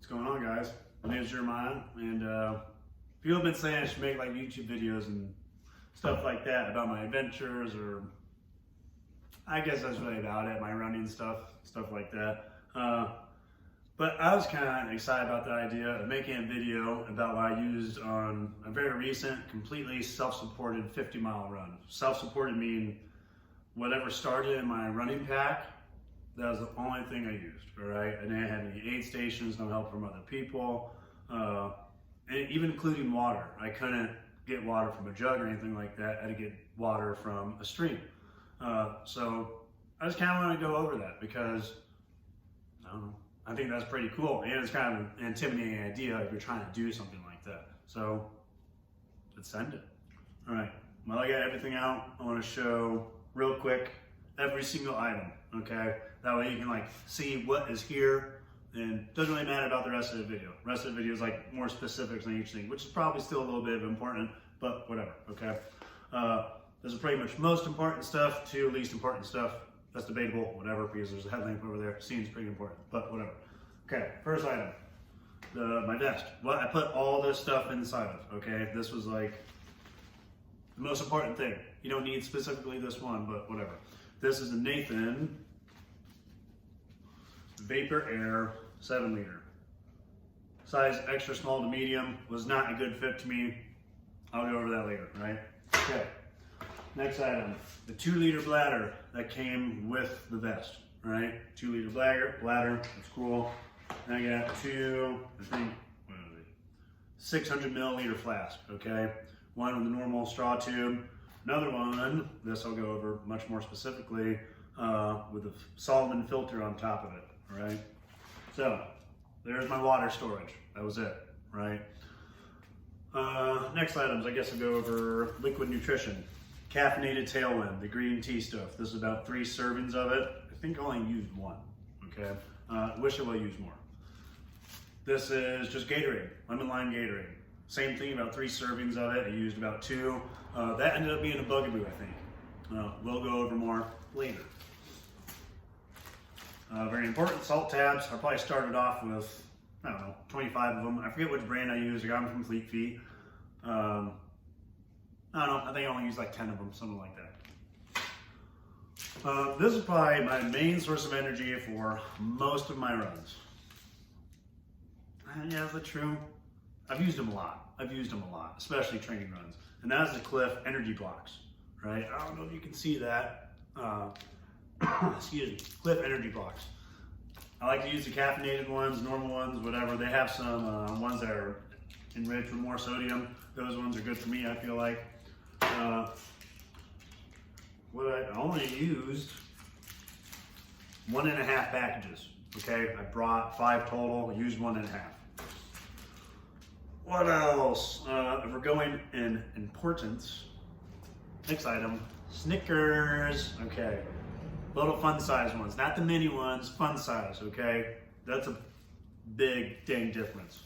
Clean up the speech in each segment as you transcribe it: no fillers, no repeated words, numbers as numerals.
What's going on, guys? My name is Jeremiah, and people have been saying I should make like YouTube videos and stuff like that about my adventures, or I guess that's really about it, my running stuff like that. But I was kind of excited about the idea of making a video about what I used on a very recent, completely self-supported 50-mile run. Self-supported meaning whatever started in my running pack, that was the only thing I used, all right? I didn't have any aid stations, no help from other people, and even including water. I couldn't get water from a jug or anything like that. I had to get water from a stream. So I just kind of want to go over that because, I don't know, I think that's pretty cool. And it's kind of an intimidating idea if you're trying to do something like that. So let's send it. All right, well, I got everything out. I want to show real quick every single item, okay? That way you can like see what is here, and it doesn't really matter about the rest of the video. The rest of the video is like more specifics on each thing, which is probably still a little bit important, but whatever, okay? This is pretty much most important stuff to least important stuff. That's debatable, whatever, because there's a headlamp over there. Seems pretty important, but whatever. Okay, first item, my vest. Well, I put all this stuff inside of, okay? This was like the most important thing. You don't need specifically this one, but whatever. This is a Nathan Vapor Air 7 liter. Size extra small to medium, was not a good fit to me. I'll go over that later, right? Okay. Next item, the 2 liter bladder that came with the vest, right? 2 liter bladder, that's cool. And I got two, I think, 600 milliliter flask, okay? One with a normal straw tube. Another one, this I'll go over much more specifically, with a Solomon filter on top of it, all right? So, there's my water storage. That was it, right? Next items, I guess I'll go over liquid nutrition. Caffeinated Tailwind, the green tea stuff. This is about 3 servings of it. I think I only used 1, okay? Wish I would use more. This is just Gatorade, lemon lime Gatorade. Same thing, about 3 servings of it. I used about 2. That ended up being a bugaboo, I think. We'll go over more later. Very important, salt tabs. I probably started off with, I don't know, 25 of them. I forget which brand I used. I got them from Fleet Feet. I don't know, I think I only used like 10 of them, something like that. This is probably my main source of energy for most of my runs. Yeah, is that true? I've used them a lot. Especially training runs. And that's the Cliff Energy Blocks, right? I don't know if you can see that. Excuse me, Cliff Energy Blocks. I like to use the caffeinated ones, normal ones, whatever. They have some ones that are enriched with more sodium. Those ones are good for me, I feel like. What I only used 1.5 packages, okay? I brought 5 total, used 1.5. What else? If we're going in importance, next item, Snickers, okay? Little fun size ones, not the mini ones, fun size, okay? That's a big dang difference.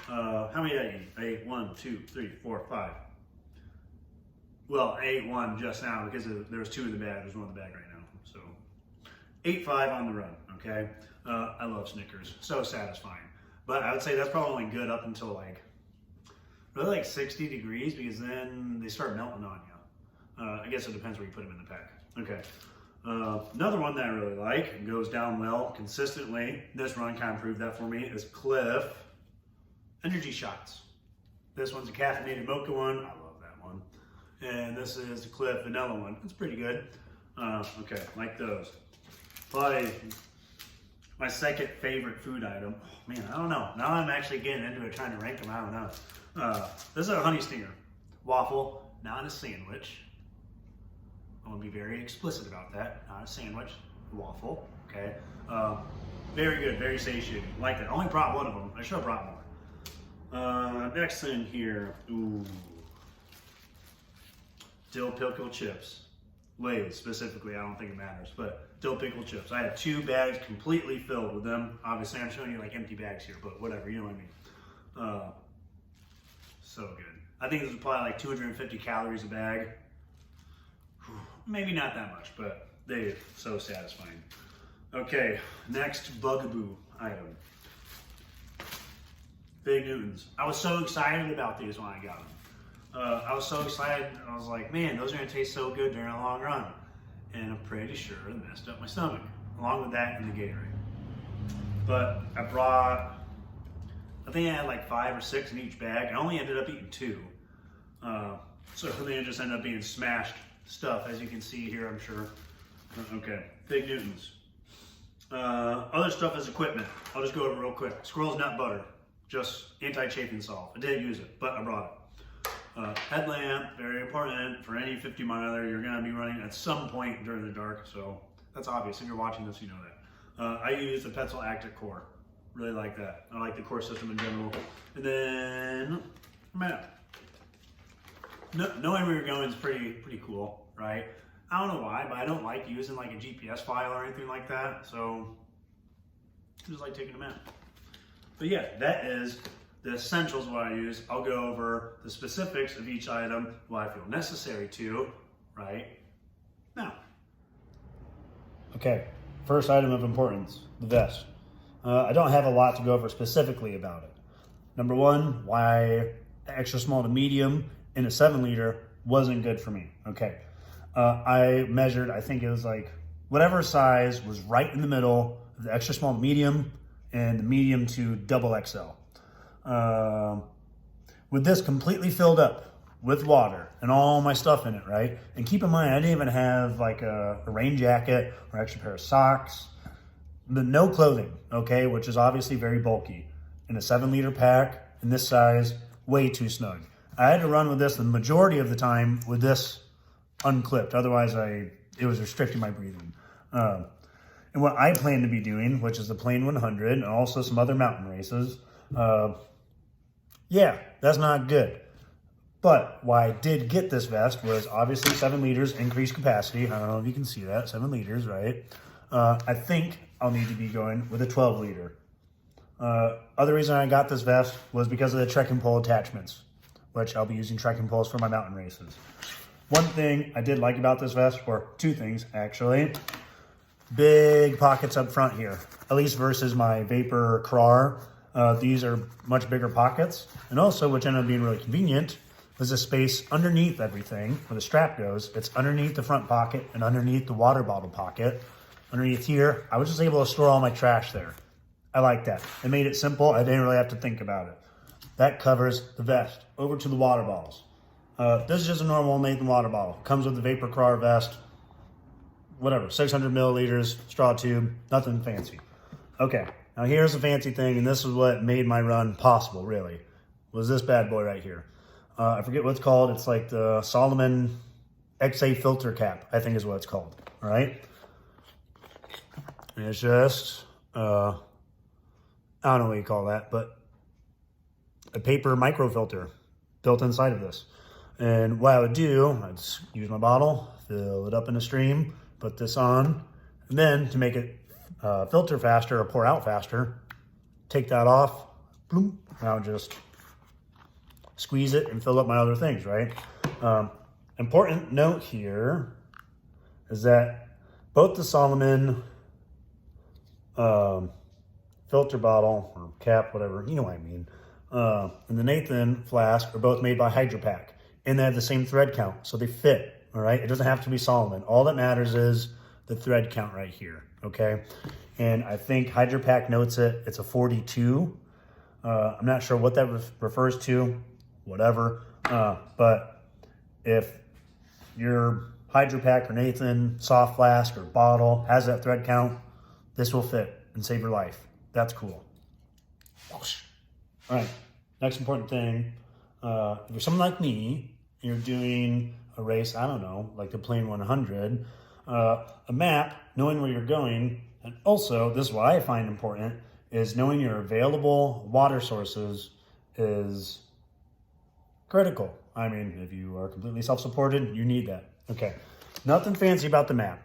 How many did I eat? I ate 1, 2, 3, 4, 5. Well, I ate 1 just now because there was 2 in the bag. There's 1 in the bag right now. So, ate 5 on the run, okay? I love Snickers, so satisfying. But I would say that's probably only good up until like, really like 60 degrees, because then they start melting on you. I guess it depends where you put them in the pack. Okay. Another one that I really like and goes down well consistently, this run kind of proved that for me, is Cliff Energy Shots. This one's a caffeinated mocha one. I love that one. And this is the Cliff Vanilla one. It's pretty good. Okay, like those. Probably my second favorite food item. Oh, man, I don't know. Now I'm actually getting into it, trying to rank them. I don't know. This is a Honey Stinger waffle, not a sandwich. I want to be very explicit about that. Not a sandwich, waffle. Okay. Very good, very satiating. Like that. I only brought 1 of them. I should have brought more. Next thing here. Ooh. Dill pickle chips. Lay's specifically, I don't think it matters, but dill pickle chips. I had 2 bags completely filled with them. Obviously, I'm showing you like empty bags here, but whatever, you know what I mean. So good. I think this is probably like 250 calories a bag. Maybe not that much, but they're so satisfying. Okay, next bugaboo item. Big Newtons. I was so excited about these when I got them. I was so excited. I was like, man, those are gonna taste so good during a long run. And I'm pretty sure it messed up my stomach, along with that and the Gatorade. But I brought, I think I had like 5 or 6 in each bag. I only ended up eating 2. So they just ended up being smashed stuff, as you can see here, I'm sure. Okay, Big Newtons. Other stuff is equipment. I'll just go over real quick. Squirrel's nut butter, just anti-chafing salt. I didn't use it, but I brought it. Headlamp, very important for any 50 miler. You're gonna be running at some point during the dark, so that's obvious. If you're watching this, you know that. I use the Petzl Active Core. Really like that. I like the core system in general. And then map. Knowing where you're going is pretty cool, right? I don't know why, but I don't like using like a GPS file or anything like that. So I just like taking a map. But yeah, that is the essentials of what I use. I'll go over the specifics of each item, what I feel necessary to, right now. Okay, first item of importance, the vest. I don't have a lot to go over specifically about it. Number one, why extra small to medium in a 7-liter wasn't good for me, okay. I measured, I think it was like, whatever size was right in the middle of the extra small to medium and the medium to double XL. With this completely filled up with water and all my stuff in it, right? And keep in mind, I didn't even have like a rain jacket or extra pair of socks, but no clothing, okay? Which is obviously very bulky. In a 7-liter pack, in this size, way too snug. I had to run with this the majority of the time with this unclipped. Otherwise, it was restricting my breathing. And what I plan to be doing, which is the Plain 100 and also some other mountain races, yeah, that's not good. But why I did get this vest was obviously 7 liters increased capacity. I don't know if you can see that, 7 liters, right? I think I'll need to be going with a 12 liter. Other reason I got this vest was because of the trekking pole attachments, which I'll be using trekking poles for my mountain races. One thing I did like about this vest, or 2 things actually, big pockets up front here, at least versus my Vapor Krar. These are much bigger pockets. And also, which ended up being really convenient, was a space underneath everything where the strap goes. It's underneath the front pocket and underneath the water bottle pocket. Underneath here, I was just able to store all my trash there. I like that. It made it simple. I didn't really have to think about it. That covers the vest. Over to the water bottles. This is just a normal Nathan water bottle. Comes with the Vapor Krar vest. Whatever, 600 milliliters, straw tube, nothing fancy. Okay, now here's the fancy thing, and this is what made my run possible, really, was this bad boy right here. I forget what it's called. It's like the Salomon XA filter cap, I think is what it's called, all right? And it's just, I don't know what you call that, but a paper microfilter built inside of this. And what I would do, I'd use my bottle, fill it up in a stream, put this on, and then to make it filter faster or pour out faster, take that off, boom, now just squeeze it and fill up my other things, right? Important note here is that both the Salomon filter bottle or cap, whatever, you know what I mean, and the Nathan flask are both made by Hydro Pack, and they have the same thread count, so they fit, all right? It doesn't have to be Salomon. All that matters is the thread count right here, okay? And I think Hydro Pack notes it, it's a 42. I'm not sure what that refers to, whatever, but if your Hydro Pack or Nathan soft flask or bottle has that thread count, this will fit and save your life. That's cool. All right, next important thing, if you're someone like me, you're doing a race, I don't know, like the Plain 100, a map, knowing where you're going, and also, this is what I find important, is knowing your available water sources is critical. I mean, if you are completely self-supported, you need that. Okay, nothing fancy about the map.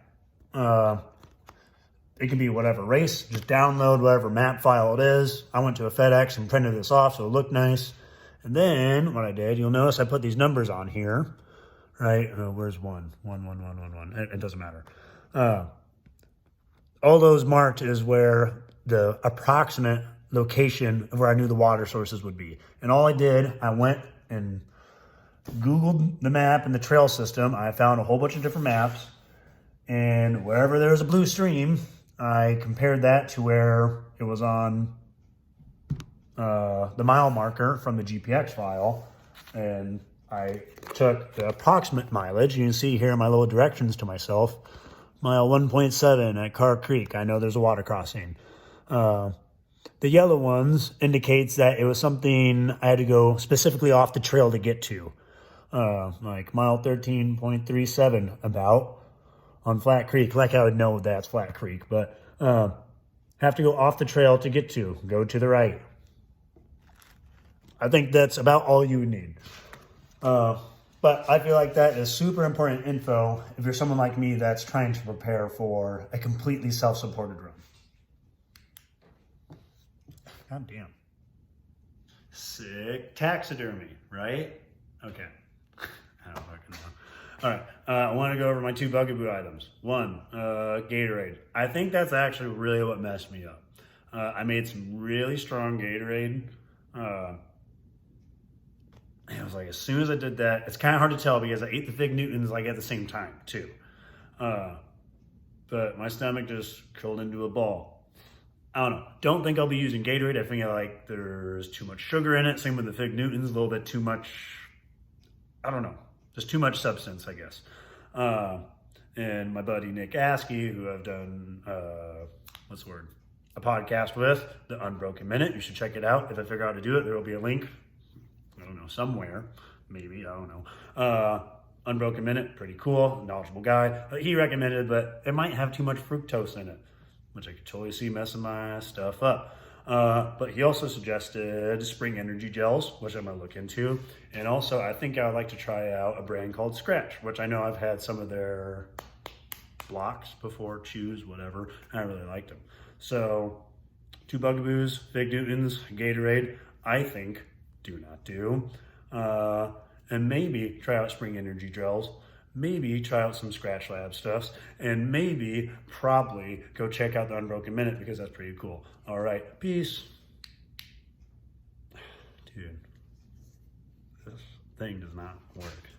It can be whatever race, just download whatever map file it is. I went to a FedEx and printed this off so it looked nice. And then what I did, you'll notice I put these numbers on here, right? Where's 1? 1, 1, 1, 1, 1. It doesn't matter. All those marked is where the location of where I knew the water sources would be. And all I did, I went and Googled the map and the trail system. I found a whole bunch of different maps, and wherever there was a blue stream, I compared that to where it was on the mile marker from the GPX file, and I took the approximate mileage. You can see here my little directions to myself. Mile 1.7 at Carr Creek. I know there's a water crossing. The yellow ones indicates that it was something I had to go specifically off the trail to get to. Like mile 13.37 about on Flat Creek. Like I would know that's Flat Creek, but have to go off the trail to get to. Go to the right. I think that's about all you would need. But I feel like that is super important info if you're someone like me that's trying to prepare for a completely self-supported run. God damn. Sick taxidermy, right? Okay. I don't fucking know. All right. I want to go over my 2 bugaboo items. 1, Gatorade. I think that's actually really what messed me up. I made some really strong Gatorade. It was like as soon as I did that, it's kind of hard to tell because I ate the Fig Newtons like at the same time too. But my stomach just curled into a ball. I don't know. Don't think I'll be using Gatorade. I think there's too much sugar in it. Same with the Fig Newtons, a little bit too much. I don't know. Just too much substance, I guess. And my buddy Nick Askey, who I've done, a podcast with, The Unbroken Minute. You should check it out. If I figure out how to do it, there will be a link. I don't know, somewhere, maybe, I don't know. Unbroken Minute, pretty cool, knowledgeable guy. He recommended, but it might have too much fructose in it, which I could totally see messing my stuff up. But he also suggested Spring Energy Gels, which I'm gonna look into. And also, I think I would like to try out a brand called Scratch, which I know I've had some of their blocks before, chews, whatever. I really liked them. So, 2 bugaboos, Fig Newtons, Gatorade, I think do not do. And maybe try out Spring Energy Gels, maybe try out some Scratch Lab stuffs, and maybe probably go check out the Unbroken Minute because that's pretty cool. All right, peace. Dude, this thing does not work.